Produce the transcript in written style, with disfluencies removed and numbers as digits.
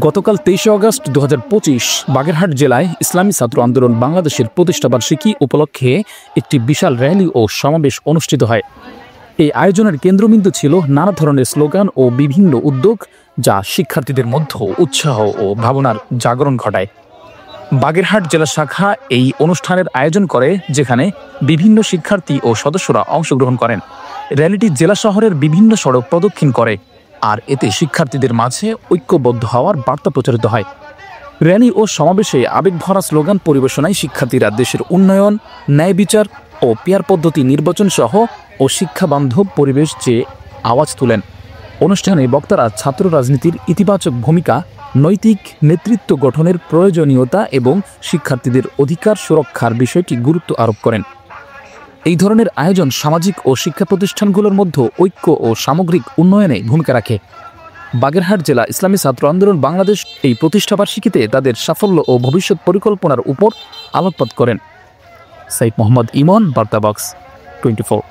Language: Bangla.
গতকাল 23 আগস্ট 2025 বাগেরহাট জেলায় ইসলামী ছাত্র আন্দোলন বাংলাদেশের প্রতিষ্ঠাবার্ষিকী উপলক্ষে একটি বিশাল র্যালি ও সমাবেশ অনুষ্ঠিত হয়। এই আয়োজনের কেন্দ্রবিন্দু ছিল নানা ধরনের স্লোগান ও বিভিন্ন উদ্যোগ, যা শিক্ষার্থীদের মধ্যে উৎসাহ ও ভাবনার জাগরণ ঘটায়। বাগেরহাট জেলা শাখা এই অনুষ্ঠানের আয়োজন করে, যেখানে বিভিন্ন শিক্ষার্থী ও সদস্যরা অংশগ্রহণ করেন। র্যালিটি জেলা শহরের বিভিন্ন সড়ক প্রদক্ষিণ করে, আর এতে শিক্ষার্থীদের মাঝে ঐক্যবদ্ধ হওয়ার বার্তা প্রচারিত হয়। র্যালি ও সমাবেশে আবেগভরা স্লোগান পরিবেশনায় শিক্ষার্থীরা দেশের উন্নয়ন, ন্যায় বিচার ও পেয়ার পদ্ধতি নির্বাচন সহ ও শিক্ষাবান্ধব পরিবেশ চেয়ে আওয়াজ তোলেন। অনুষ্ঠানে বক্তারা ছাত্র রাজনীতির ইতিবাচক ভূমিকা, নৈতিক নেতৃত্ব গঠনের প্রয়োজনীয়তা এবং শিক্ষার্থীদের অধিকার সুরক্ষার বিষয়টি গুরুত্ব আরোপ করেন। এই ধরনের আয়োজন সামাজিক ও শিক্ষা প্রতিষ্ঠানগুলোর মধ্যে ঐক্য ও সামগ্রিক উন্নয়নে ভূমিকা রাখে। বাগেরহাট জেলা ইসলামী ছাত্র আন্দোলন বাংলাদেশ এই প্রতিষ্ঠাবার্ষিকীতে তাদের সাফল্য ও ভবিষ্যৎ পরিকল্পনার উপর আলোকপাত করেন। সাইদ মোহাম্মদ ইমন, বার্তা বক্স 24।